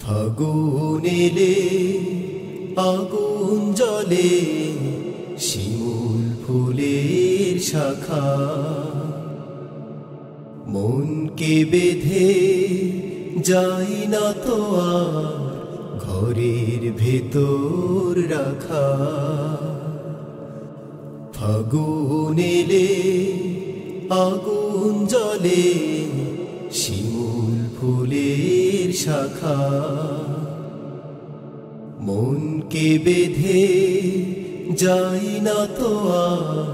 ফাগুন এলে আগুন জ্বলে শিমুল ফুলের শাখা মনকে বেঁধে যায় না তো আর ঘরের ভেতর রাখা। ফাগুন এলে আগুন জ্বলে শিমুল ফুলের শাখা মনকে বেঁধে যায় না তো আর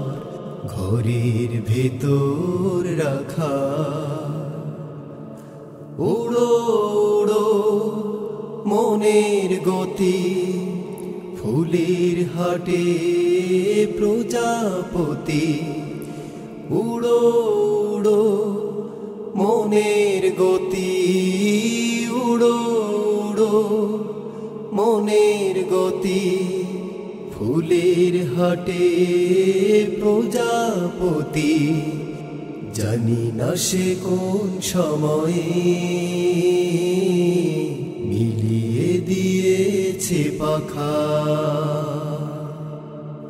ঘরের ভেতর রাখা। উড়ো উড়ো মনের গতি ফুলের হাটে প্রজাপতি। উড়ো উড়ো মনের গতি উড়ো উড়ো মনের গতি ফুলের হাটে প্রজাপতি। জানি না সে কোন সময়ে মিলিয়ে দিয়েছে পাখা।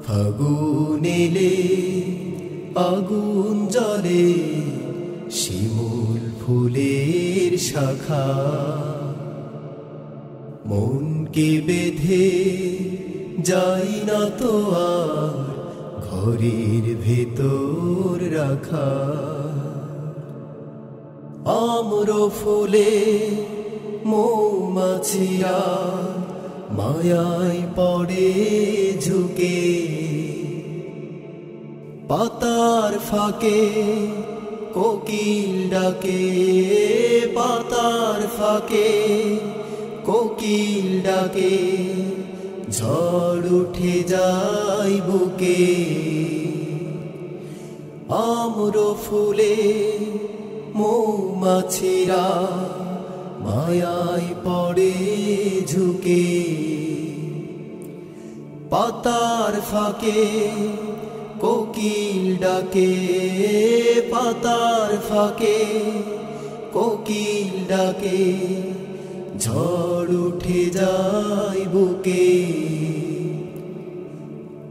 ফাগুন এলে আগুন জ্বলে শিমুল ফুলের শাখা মনকে বেঁধে যায় না তো আর ঘরের ভেতর রাখা। আম্র ফুলে মৌমাছিরা মায়ায় পড়ে ঝুঁকে পাতার ফাঁকে কোকিল ডাকে। পাতার ফাঁকে কোকিল ডাকে ঝড় উঠে যায় বুকে। আম্র ফুলে মৌমাছিরা মায়ায় পড়ে ঝুঁকে পাতার ফাঁকে কোকিল ডাকে। পাতার ফাঁকে কোকিল ডাকে ঝড় উঠে যায় বুকে।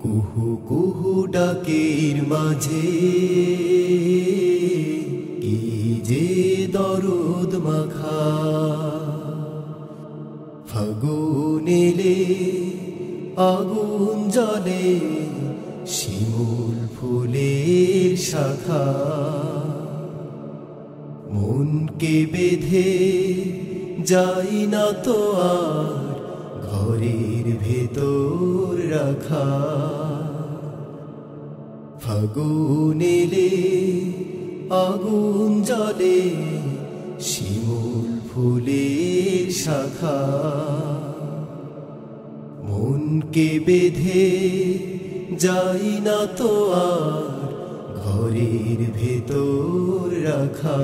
কুহু কুহু ডাকের মাঝে কি যে দরদ মাখা। ফাগুন এলে আগুন জ্বলে শিমুল ফুলের শাখা মনকে বেঁধে যায় না তো আর ঘরের ভেতর রাখা। ফাগুন এলে আগুন জ্বলে শিমুল ফুলের শাখা মনকে বেঁধে যায় না তো আর ঘরের ভেতর রাখা।